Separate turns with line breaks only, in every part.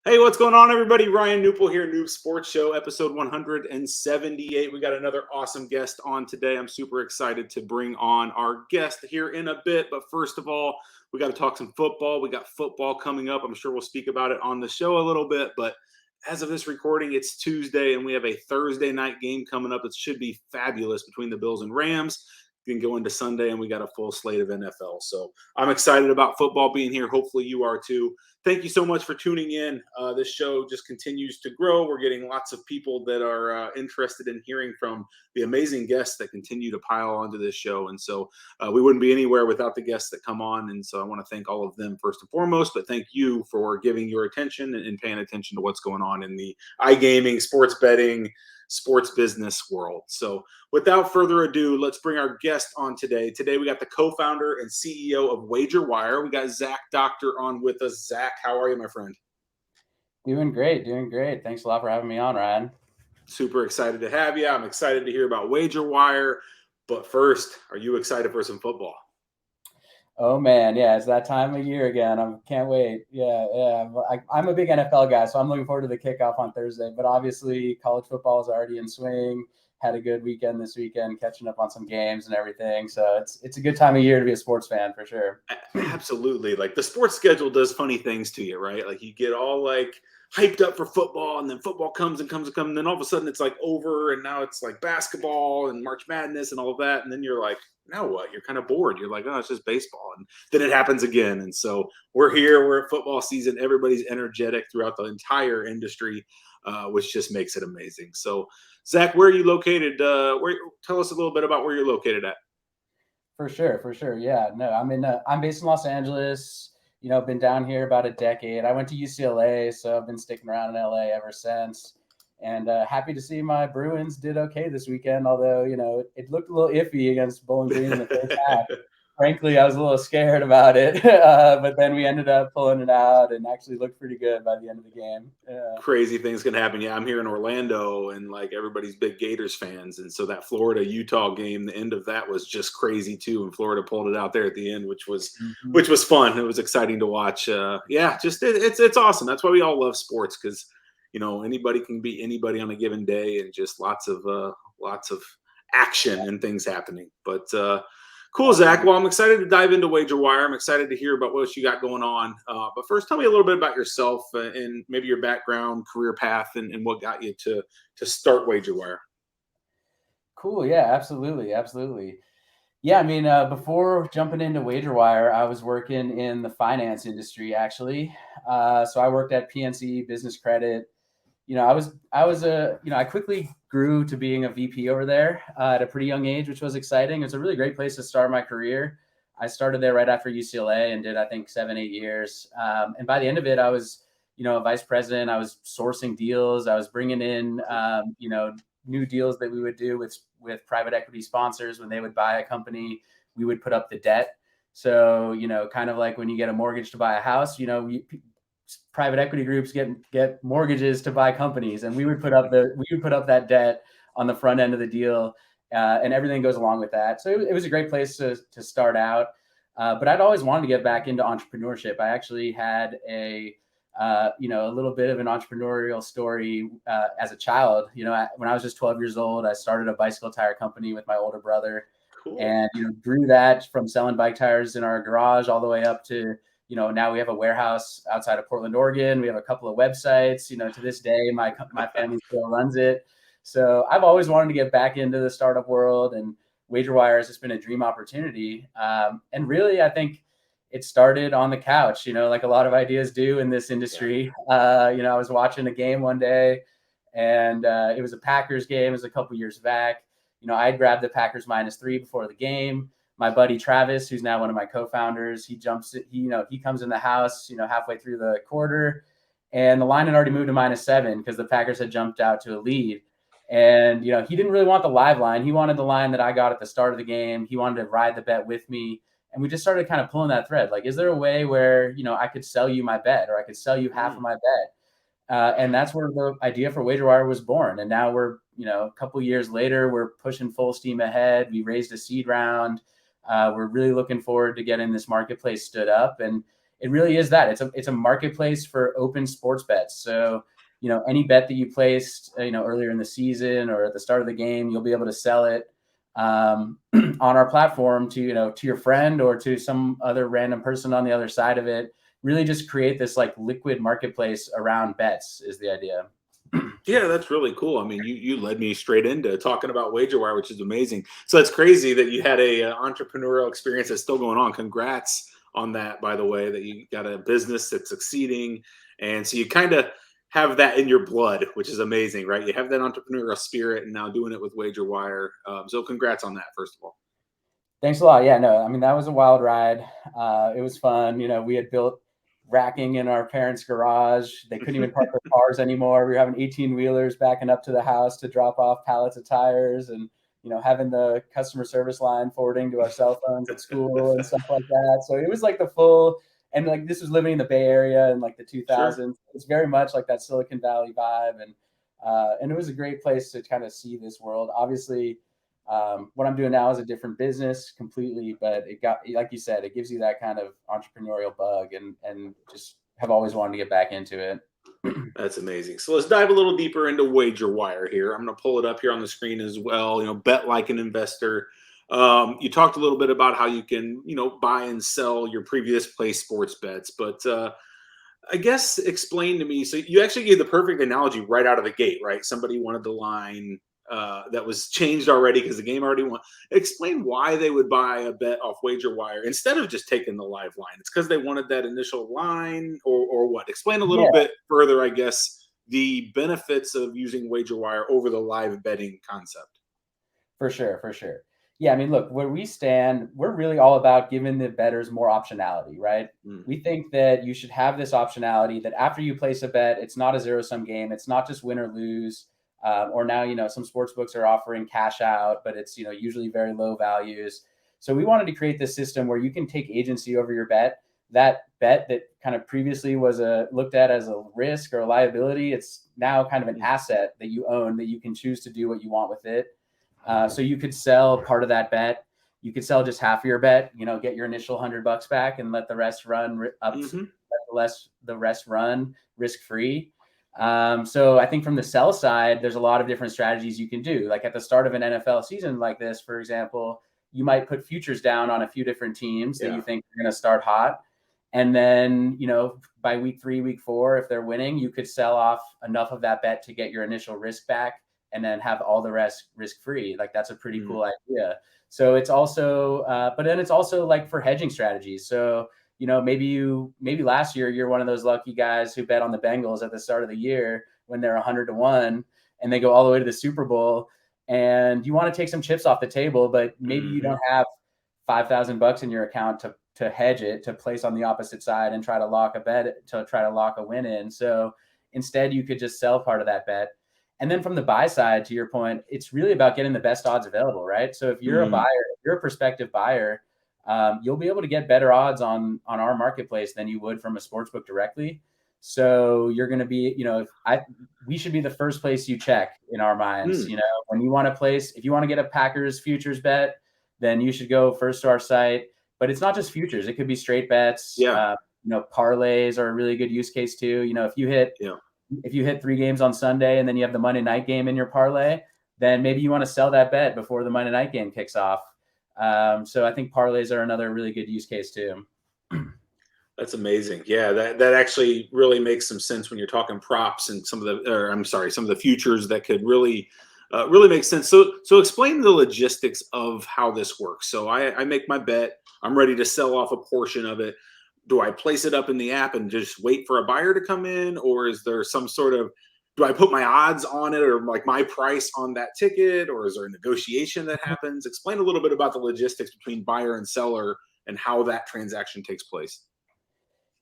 Hey, what's going on, everybody? Ryan Newpel here, Knup Sports Show, episode 178. We got another awesome guest on today. I'm super excited to bring on our guest here in a bit. But first of all, we got to talk some football. We got football coming up. I'm sure we'll speak about it on the show a little bit. But as of this recording, it's Tuesday, and we have a Thursday night game coming up. It should be fabulous between the Bills and Rams. We can go into Sunday, and we got a full slate of NFL. So I'm excited about football being here. Hopefully you are too. Thank you so much for tuning in. This show just continues to grow. We're getting lots of people that are interested in hearing from the amazing guests that continue to pile onto this show. And so we wouldn't be anywhere without the guests that come on. And so I want to thank all of them first and foremost, but thank you for giving your attention and paying attention to what's going on in the iGaming, sports betting, sports business world. So without further ado, let's bring our guest on today. Today, we got the co-founder and CEO of WagerWire. We got Zach Doctor on with us. Zach, how are you, my friend?
Doing great. Thanks a lot for having me on, Ryan.
Super excited to have you. I'm excited to hear about WagerWire. But first, are you excited for some football?
Oh, man. Yeah, it's that time of year again. I can't wait. Yeah. I'm a big NFL guy, so I'm looking forward to the kickoff on Thursday. But obviously, college football is already in swing. Had a good weekend this weekend, catching up on some games and everything. So it's a good time of year to be a sports fan for sure.
Absolutely. Like the sports schedule does funny things to you, right? Like you get all like hyped up for football, and then football comes, and then all of a sudden it's like over, and now it's like basketball and March Madness and all of that. And then you're like, now what? You're kind of bored. You're like, oh, it's just baseball. And then it happens again. And so we're here, we're at football season. Everybody's energetic throughout the entire industry, which just makes it amazing. So Zach, where are you located? Tell us a little bit about where you're located at.
For sure. Yeah, no, I'm based in Los Angeles. Been down here about a decade. I went to UCLA, so I've been sticking around in LA ever since. And happy to see my Bruins did okay this weekend, although, it looked a little iffy against Bowling Green in the first half. Frankly, I was a little scared about it, but then we ended up pulling it out and actually looked pretty good by the end of the game.
Crazy things can happen. Yeah, I'm here in Orlando, and like everybody's big Gators fans, and so that Florida-Utah game, the end of that was just crazy too, and Florida pulled it out there at the end, which was fun. It was exciting to watch. It's awesome. That's why we all love sports, because anybody can beat anybody on a given day, and just lots of action and things happening. But cool, Zach. Well, I'm excited to dive into WagerWire. I'm excited to hear about what you got going on. But first, tell me a little bit about yourself and maybe your background, career path, and what got you to start WagerWire.
Cool. Yeah, absolutely. Yeah, before jumping into WagerWire, I was working in the finance industry, actually. So I worked at PNC Business Credit. I quickly grew to being a VP over there at a pretty young age, which was exciting. It was a really great place to start my career. I started there right after UCLA and did, I think, 7-8 years. And by the end of it, I was, a vice president. I was sourcing deals. I was bringing in, new deals that we would do with private equity sponsors. When they would buy a company, we would put up the debt. So, kind of like when you get a mortgage to buy a house, private equity groups get mortgages to buy companies, and we would put up that debt on the front end of the deal, and everything goes along with that. So it was a great place to start out. But I'd always wanted to get back into entrepreneurship. I actually had a little bit of an entrepreneurial story as a child. When I was just 12 years old, I started a bicycle tire company with my older brother. Cool. And grew that from selling bike tires in our garage all the way up to now we have a warehouse outside of Portland, Oregon. We have a couple of websites. To this day, my family still runs it. So I've always wanted to get back into the startup world, and WagerWire has just been a dream opportunity. And really, I think it started on the couch, like a lot of ideas do in this industry. I was watching a game one day, and it was a Packers game. It was a couple years back. I grabbed the Packers -3 before the game. My buddy Travis, who's now one of my co-founders, he comes in the house, halfway through the quarter, and the line had already moved to -7 because the Packers had jumped out to a lead. And, he didn't really want the live line. He wanted the line that I got at the start of the game. He wanted to ride the bet with me. And we just started kind of pulling that thread. Like, is there a way where, I could sell you my bet, or I could sell you half of my bet? And that's where the idea for WagerWire was born. And now we're, a couple years later, we're pushing full steam ahead. We raised a seed round. We're really looking forward to getting this marketplace stood up, and it really is that it's a marketplace for open sports bets. So, any bet that you placed, earlier in the season or at the start of the game, you'll be able to sell it on our platform to your friend or to some other random person on the other side of it. Really just create this like liquid marketplace around bets is the idea.
Yeah, that's really cool. I mean, you led me straight into talking about WagerWire, which is amazing. So it's crazy that you had a entrepreneurial experience that's still going on. Congrats on that, by the way, that you got a business that's succeeding, and so you kind of have that in your blood, which is amazing, right? You have that entrepreneurial spirit, and now doing it with WagerWire. So congrats on that, first of all.
Thanks a lot. Yeah, no, I mean, that was a wild ride. It was fun. We had built racking in our parents' garage. They couldn't even park their cars anymore. We were having 18-wheelers backing up to the house to drop off pallets of tires, and having the customer service line forwarding to our cell phones at school and stuff like that. So it was like the full, and like this was living in the Bay Area in like the 2000s.
Sure.
It's very much like that Silicon Valley vibe, and it was a great place to kind of see this world. Obviously, what I'm doing now is a different business completely, but it got, like you said, it gives you that kind of entrepreneurial bug, and just have always wanted to get back into it.
That's amazing. So let's dive a little deeper into WagerWire here. I'm going to pull it up here on the screen as well. Bet like an investor. You talked a little bit about how you can, buy and sell your previous play sports bets, but I guess explain to me. So you actually gave the perfect analogy right out of the gate, right? Somebody wanted the line that was changed already because the game already won. Explain why they would buy a bet off WagerWire instead of just taking the live line. It's because they wanted that initial line, or what? Explain a little bit further, I guess, the benefits of using WagerWire over the live betting concept.
For sure. Yeah, I mean, look, where we stand, we're really all about giving the bettors more optionality, right? We think that you should have this optionality that after you place a bet, it's not a zero-sum game. It's not just win or lose. Or now, some sports books are offering cash out, but it's, usually very low values. So we wanted to create this system where you can take agency over your bet. That bet that kind of previously was looked at as a risk or a liability, it's now kind of an asset that you own that you can choose to do what you want with it. So you could sell part of that bet. You could sell just half of your bet, get your initial $100 back and let the rest run up, let the rest run risk-free. So I think from the sell side, there's a lot of different strategies you can do. Like at the start of an NFL season like this, for example, you might put futures down on a few different teams that you think are going to start hot. And then, by week 3, week 4, if they're winning, you could sell off enough of that bet to get your initial risk back and then have all the rest risk-free. Like that's a pretty cool idea. So it's also, but then it's also like for hedging strategies. So, maybe last year you're one of those lucky guys who bet on the Bengals at the start of the year when they're 100-1 and they go all the way to the Super Bowl, and you want to take some chips off the table, but maybe you don't have $5,000 in your account to hedge it, to place on the opposite side and try to lock a bet, to try to lock a win in. So instead you could just sell part of that bet. And then from the buy side, to your point, it's really about getting the best odds available, right? So if you're a buyer, if you're a prospective buyer, you'll be able to get better odds on our marketplace than you would from a sportsbook directly. So you're going to be, we should be the first place you check in our minds. When you want to place, if you want to get a Packers futures bet, then you should go first to our site. But it's not just futures; it could be straight bets. Parlays are a really good use case too. If you hit 3 games on Sunday and then you have the Monday night game in your parlay, then maybe you want to sell that bet before the Monday night game kicks off. So I think parlays are another really good use case too.
That's amazing. Yeah, that actually really makes some sense when you're talking props and some of the futures that could really make sense. So explain the logistics of how this works. So I make my bet. I'm ready to sell off a portion of it. Do I place it up in the app and just wait for a buyer to come in, or is there some sort of, do I put my odds on it, or like my price on that ticket, or is there a negotiation that happens? Explain a little bit about the logistics between buyer and seller and how that transaction takes place.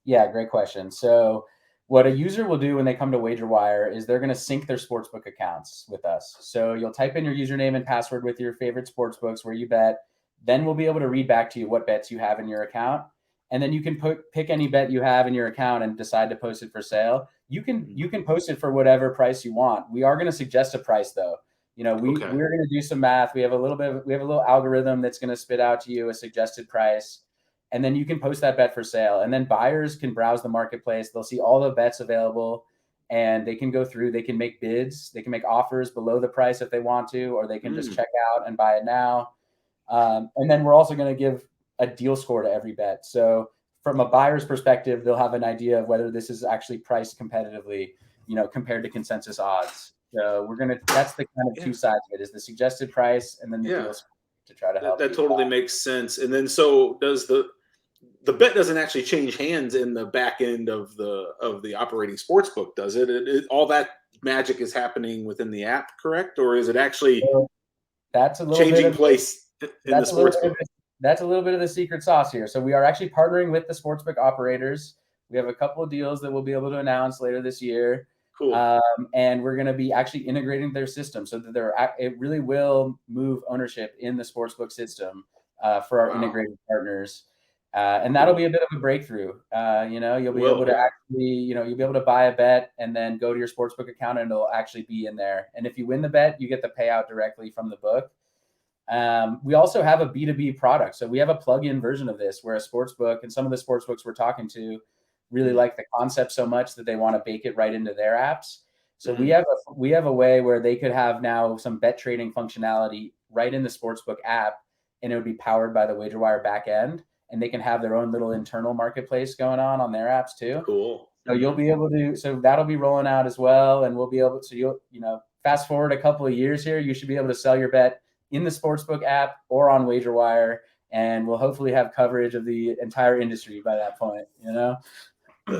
Yeah, great question. So what a user will do when they come to WagerWire is they're going to sync their sportsbook accounts with us. So you'll type in your username and password with your favorite sportsbooks where you bet. Then we'll be able to read back to you what bets you have in your account. And then you can pick any bet you have in your account and decide to post it for sale. You can post it for whatever price you want. We are going to suggest a price though. we're
Okay.
going to do some math. We have a little algorithm that's going to spit out to you a suggested price, and then you can post that bet for sale. And then buyers can browse the marketplace. They'll see all the bets available, and they can go through. They can make bids. They can make offers below the price if they want to, or they can just check out and buy it now. And then we're also going to give a deal score to every bet. So from a buyer's perspective, they'll have an idea of whether this is actually priced competitively, compared to consensus odds. So that's the kind of two sides of it, is the suggested price and then the deal score to try to help.
That totally makes sense. And then, so does the bet doesn't actually change hands in the back end of the operating sports book, does it? All that magic is happening within the app, correct? Or is it actually
that's a little
changing
bit of
place in the sports book?
That's a little bit of the secret sauce here. So we are actually partnering with the sportsbook operators. We have a couple of deals that we'll be able to announce later this year.
Cool.
And we're going to be actually integrating their system so that it really will move ownership in the sportsbook system for our integrated partners. And that'll be a bit of a breakthrough. You'll be able to actually, you'll be able to buy a bet and then go to your sportsbook account and it'll actually be in there. And if you win the bet, you get the payout directly from the book. We also have a B2b product. So we have a plug-in version of this where a sportsbook, and some of the sportsbooks we're talking to really like the concept so much that they want to bake it right into their apps. So we have a way where they could have now some bet trading functionality right in the sportsbook app, and it would be powered by the WagerWire backend, and they can have their own little internal marketplace going on their apps too.
Cool.
So you'll be able to, so that'll be rolling out as well. And we'll be able to, fast forward a couple of years here, you should be able to sell your bet in the sportsbook app or on WagerWire, and we'll hopefully have coverage of the entire industry by that point,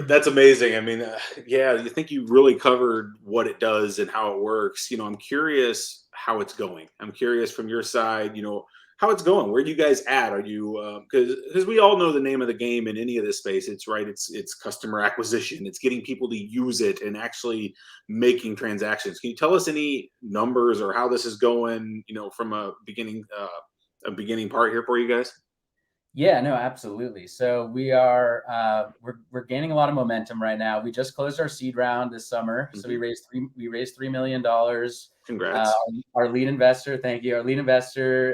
That's amazing. I mean, you think you really covered what it does and how it works. I'm curious how it's going. I'm curious from your side, how it's going. Where are you guys at? Are you because we all know the name of the game in any of this space. It's customer acquisition. It's getting people to use it and actually making transactions. Can you tell us any numbers or how this is going? From a beginning part here for you guys.
Yeah, no, absolutely. So we are we're gaining a lot of momentum right now. We just closed our seed round this summer, so we raised $3 million.
Congrats.
Our lead investor, thank you. Our lead investor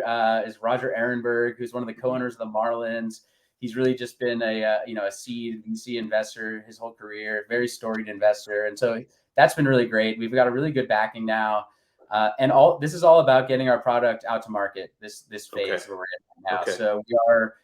is Roger Ehrenberg, who's one of the co-owners of the Marlins. He's really just been a seed VC investor his whole career, very storied investor, and so that's been really great. We've got a really good backing now. And this is all about getting our product out to market this phase where we're in now. So we are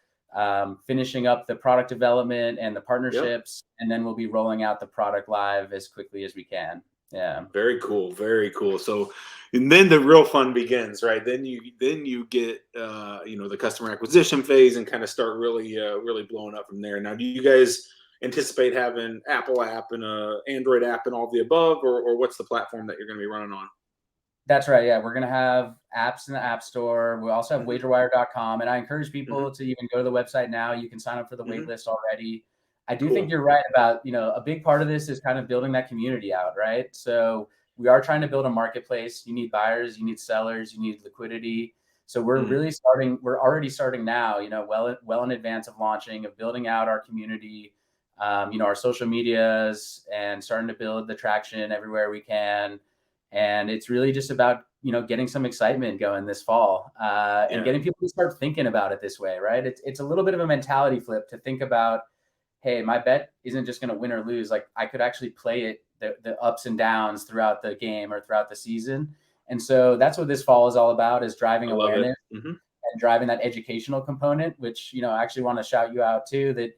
finishing up the product development and the partnerships, and then we'll be rolling out the product live as quickly as we can. Yeah.
Very cool. Very cool. So, and then the real fun begins, right? Then you get, the customer acquisition phase and kind of start really blowing up from there. Now, do you guys anticipate having Apple app and a Android app and all of the above, or what's the platform that you're going to be running on?
That's right. Yeah, we're going to have apps in the App Store. We also have WagerWire.com, and I encourage people to even go to the website now. You can sign up for the wait list already. I do think you're right about, a big part of this is kind of building that community out, right? So we are trying to build a marketplace. You need buyers, you need sellers, you need liquidity. So we're really we're already starting now, well in advance of launching, of building out our community, our social medias, and starting to build the traction everywhere we can. And it's really just about, getting some excitement going this fall and getting people to start thinking about it this way, right? It's a little bit of a mentality flip to think about, hey, my bet isn't just going to win or lose. Like, I could actually play it, the ups and downs throughout the game or throughout the season. And so that's what this fall is all about, is driving awareness and driving that educational component, which, I actually want to shout you out too, that,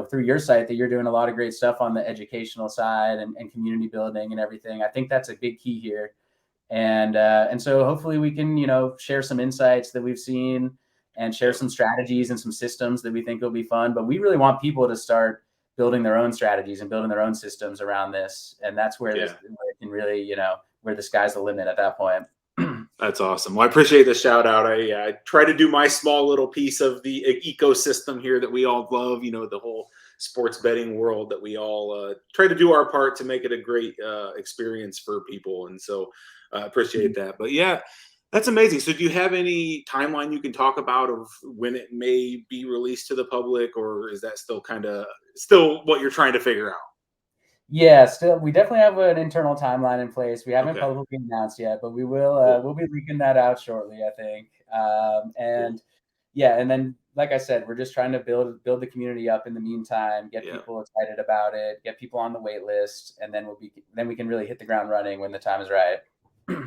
through your site, that you're doing a lot of great stuff on the educational side and community building and everything. I think that's a big key here. And so hopefully we can, share some insights that we've seen and share some strategies and some systems that we think will be fun. But we really want people to start building their own strategies and building their own systems around this. And that's where it can really, where the sky's the limit at that point.
That's awesome. Well, I appreciate the shout out. I try to do my small little piece of the ecosystem here that we all love, the whole sports betting world, that we all try to do our part to make it a great experience for people. And so I appreciate that. But yeah, that's amazing. So do you have any timeline you can talk about of when it may be released to the public, or is that still what you're trying to figure out?
Yeah, still, we definitely have an internal timeline in place. We haven't
Okay,
publicly announced yet, but we will.
cool,
We'll be leaking that out shortly, I think. And
cool.
yeah, and then like I said, we're just trying to build the community up in the meantime, get
Yeah.
people excited about it, get people on the wait list, and then we can really hit the ground running when the time is right.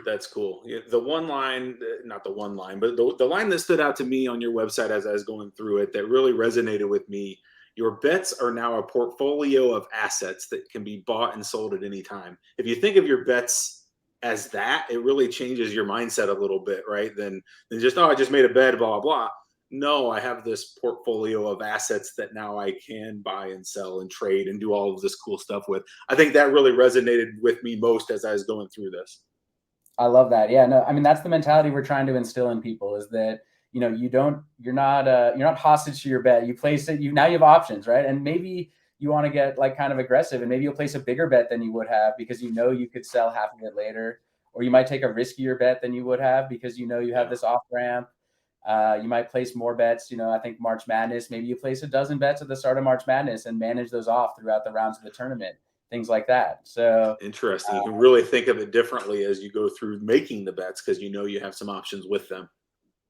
That's cool. Yeah, the one line, not the one line, but the line that stood out to me on your website as I was going through it that really resonated with me. Your bets are now a portfolio of assets that can be bought and sold at any time. If you think of your bets as that, it really changes your mindset a little bit, right? Than just, oh, I just made a bet, blah, blah, blah. No, I have this portfolio of assets that now I can buy and sell and trade and do all of this cool stuff with. I think that really resonated with me most as I was going through this.
I love that. Yeah, no, I mean, that's the mentality we're trying to instill in people is that, you're not hostage to your bet. You place it, now you have options, right? And maybe you want to get like kind of aggressive and maybe you'll place a bigger bet than you would have because you could sell half of it later, or you might take a riskier bet than you would have because you have
Yeah.
this off ramp. You might place more bets. I think March Madness, maybe you place a dozen bets at the start of March Madness and manage those off throughout the rounds of the tournament, things like that. So
Interesting. You can really think of it differently as you go through making the bets because you have some options with them.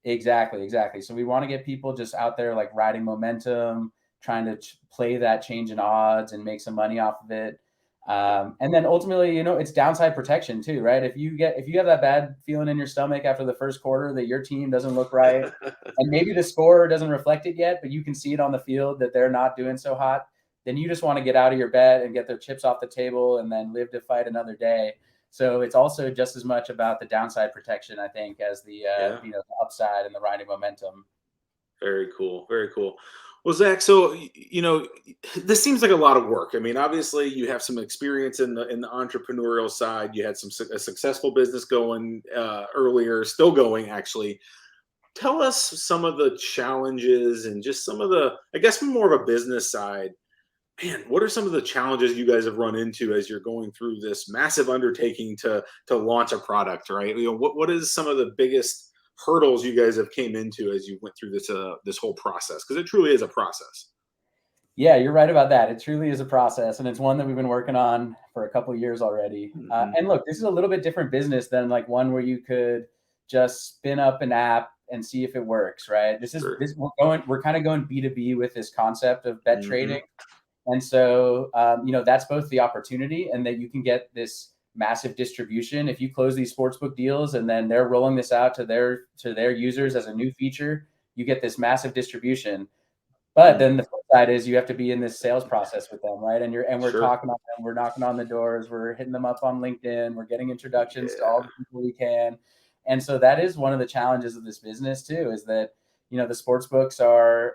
exactly, exactly. So we want to get people just out there like riding momentum, trying to play that change in odds and make some money off of it.
Yeah.
And then ultimately, it's downside protection too, right? If you have that bad feeling in your stomach after the first quarter that your team doesn't look right, and maybe the score doesn't reflect it yet, but you can see it on the field that they're not doing so hot, then you just want to get out of your bet and get their chips off the table and then live to fight another day. So it's also just as much about the downside protection, I think, as
Yeah.
the upside and the riding momentum.
Very cool. Very cool. Well, Zach, so this seems like a lot of work. I mean, obviously, you have some experience in the entrepreneurial side. You had a successful business going earlier, still going actually. Tell us some of the challenges and just some of I guess, from more of a business side. Man, what are some of the challenges you guys have run into as you're going through this massive undertaking to launch a product, right? What is some of the biggest hurdles you guys have came into as you went through this whole process? Because it truly is a process.
Yeah, you're right about that. It truly is a process, and it's one that we've been working on for a couple of years already.
Hmm.
And look, this is a little bit different business than like one where you could just spin up an app and see if it works, right?
Sure.
We're kind of going B2b with this concept of bet
Hmm.
trading. And so, that's both the opportunity and that you can get this massive distribution. If you close these sportsbook deals and then they're rolling this out to their users as a new feature, you get this massive distribution. But
Mm.
then the flip side is you have to be in this sales process with them, right? We're
Sure.
talking to them, we're knocking on the doors, we're hitting them up on LinkedIn, we're getting introductions to all
Yeah.
the people we can. And so that is one of the challenges of this business too, is that the sports books are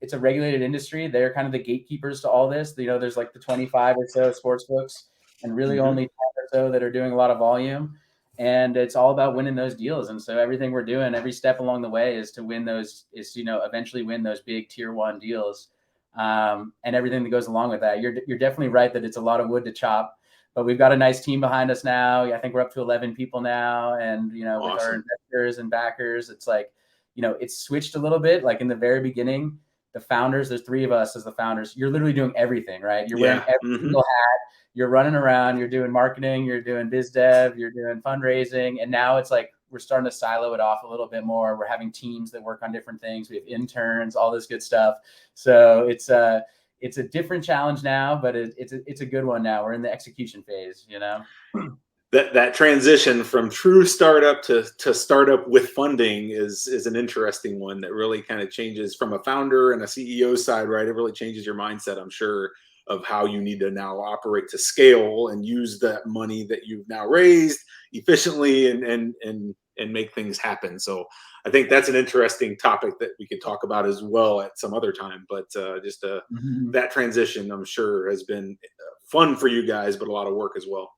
it's a regulated industry. They're kind of the gatekeepers to all this. There's like the 25 or so sports books and really
Hmm.
only 10 or so that are doing a lot of volume. And it's all about winning those deals. And so everything we're doing, every step along the way is to win those, eventually win those big tier one deals. And everything that goes along with that. You're definitely right that it's a lot of wood to chop, but we've got a nice team behind us now. I think we're up to 11 people now. And, with our
Awesome.
investors and backers, it's like, it's switched a little bit. Like in the very beginning, the founders, there's three of us as the founders. You're literally doing everything, right? You're wearing
Yeah.
every
Hmm.
single hat. You're running around, you're doing marketing, you're doing biz dev, you're doing fundraising. And now it's like we're starting to silo it off a little bit more. We're having teams that work on different things. We have interns, all this good stuff. So it's a different challenge now, but it's a good one now. We're in the execution phase.
That transition from true startup to startup with funding is an interesting one that really kind of changes from a founder and a CEO side, right? It really changes your mindset, I'm sure, of how you need to now operate to scale and use that money that you've now raised efficiently and make things happen. So I think that's an interesting topic that we could talk about as well at some other time. But
Mhm.
that transition, I'm sure, has been fun for you guys, but a lot of work as well.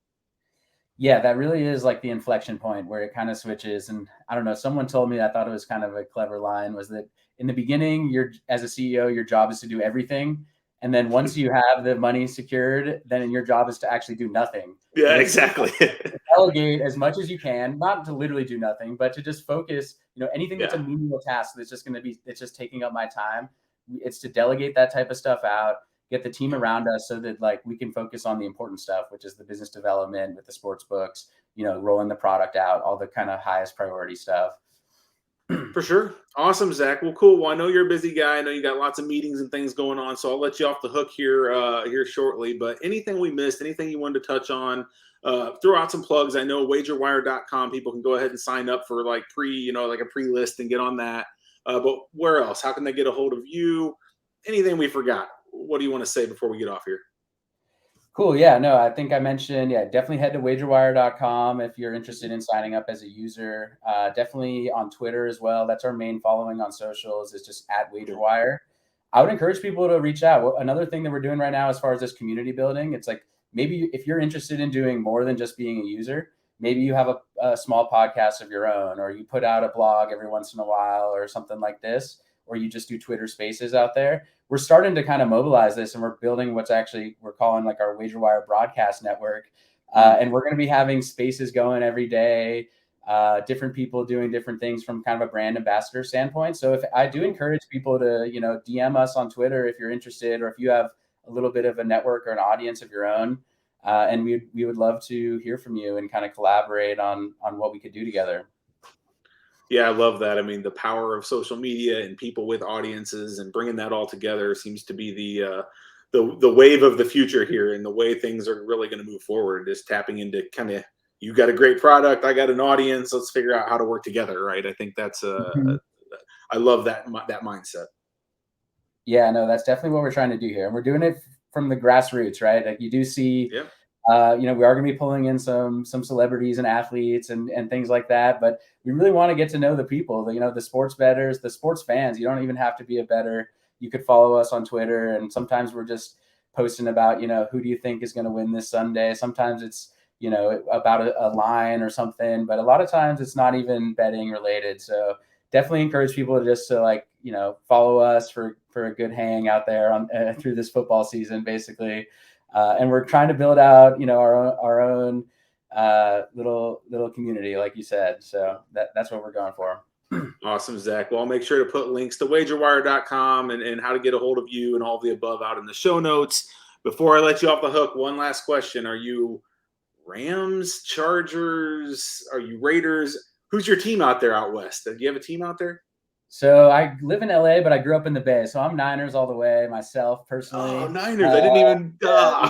Yeah, that really is like the inflection point where it kind of switches. And I don't know, someone told me, I thought it was kind of a clever line, was that in the beginning, as a CEO, your job is to do everything. And then once you have the money secured, then your job is to actually do nothing.
Yeah,
And it's
exactly.
delegate as much as you can, not to literally do nothing, but to just focus, anything that's a
Yeah.
menial task that's just taking up my time. It's to delegate that type of stuff out, get the team around us so that like we can focus on the important stuff, which is the business development with the sports books, rolling the product out, all the kind of highest priority stuff.
For sure. Awesome, Zach. Well, cool. Well, I know you're a busy guy. I know you got lots of meetings and things going on, so I'll let you off the hook here shortly. But anything we missed, anything you wanted to touch on, throw out some plugs. I know WagerWire.com. People can go ahead and sign up for like a pre-list and get on that. But where else? How can they get a hold of you? Anything we forgot? What do you want to say before we get off here?
Cool. Yeah, no, I think I mentioned, definitely head to wagerwire.com if you're interested in signing up as a user. Definitely on Twitter as well. That's our main following on socials, is just @WagerWire. I would encourage people to reach out. Another thing that we're doing right now as far as this community building, it's like maybe if you're interested in doing more than just being a user, maybe you have a small podcast of your own, or you put out a blog every once in a while or something like this, or you just do Twitter spaces out there. We're starting to kind of mobilize this, and we're building we're calling like our WagerWire broadcast network. And we're going to be having spaces going every day, different people doing different things from kind of a brand ambassador standpoint. So if I do encourage people to, DM us on Twitter if you're interested, or if you have a little bit of a network or an audience of your own. And we would love to hear from you and kind of collaborate on what we could do together.
Yeah, I love that. I mean, the power of social media and people with audiences and bringing that all together seems to be the wave of the future here, and the way things are really going to move forward is tapping into kind of, you got a great product, I got an audience, let's figure out how to work together, right? I think that's I love that mindset.
Yeah, no, that's definitely what we're trying to do here, and we're doing it from the grassroots, right? Like you do see.
Yeah.
We are going to be pulling in some celebrities and athletes and things like that, but we really want to get to know the people, the sports bettors, the sports fans. You don't even have to be a bettor. You could follow us on Twitter, and sometimes we're just posting about, who do you think is going to win this Sunday? Sometimes it's, about a line or something, but a lot of times it's not even betting related. So definitely encourage people to follow us for a good hang out there on through this football season, basically. And we're trying to build out, our own little community, like you said. So that's what we're going for.
Awesome, Zach. Well, I'll make sure to put links to wagerwire.com and how to get a hold of you and all of the above out in the show notes. Before I let you off the hook, one last question. Are you Rams, Chargers? Are you Raiders? Who's your team out there out west? Do you have a team out there?
So I live in LA, but I grew up in the Bay. So I'm Niners all the way myself, personally.
Oh, Niners. I didn't even.
So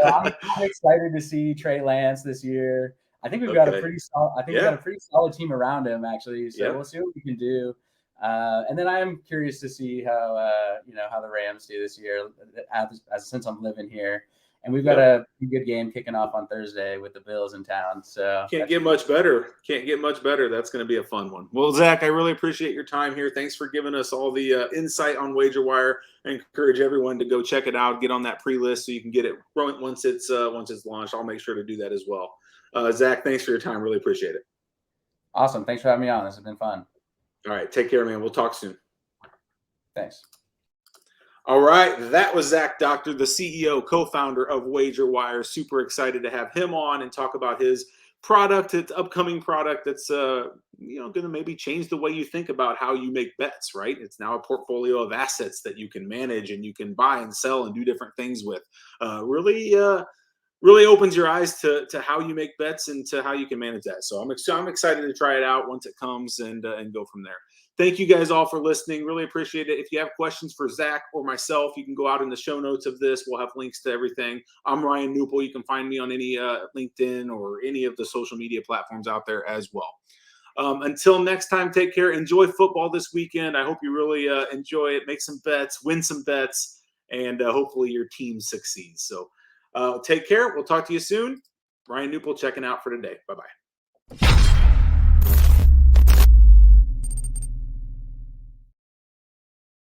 I'm excited to see Trey Lance this year. I think we've got a pretty solid. We've got a pretty solid team around him, actually. So we'll see what we can do. And then I am curious to see how how the Rams do this year, since I'm living here. And we've got a good game kicking off on Thursday with the Bills in town. So
can't get much better. That's going to be a fun one. Well, Zach, I really appreciate your time here. Thanks for giving us all the insight on WagerWire. I encourage everyone to go check it out, get on that pre-list so you can get it once it's launched. I'll make sure to do that as well. Zach, thanks for your time. Really appreciate it.
Awesome. Thanks for having me on. This has been fun.
All right. Take care, man. We'll talk soon.
Thanks.
All right, that was Zach Doctor, the CEO, co-founder of WagerWire. Super excited to have him on and talk about his product, its upcoming product that's going to maybe change the way you think about how you make bets, right? It's now a portfolio of assets that you can manage and you can buy and sell and do different things with. Really opens your eyes to how you make bets and to how you can manage that. So I'm excited to try it out once it comes and go from there. Thank you guys all for listening. Really appreciate it. If you have questions for Zach or myself, you can go out in the show notes of this. We'll have links to everything. I'm Ryan Newple. You can find me on any LinkedIn or any of the social media platforms out there as well. Until next time, take care. Enjoy football this weekend. I hope you really enjoy it. Make some bets, win some bets, and hopefully your team succeeds. So take care. We'll talk to you soon. Ryan Newple checking out for today. Bye-bye.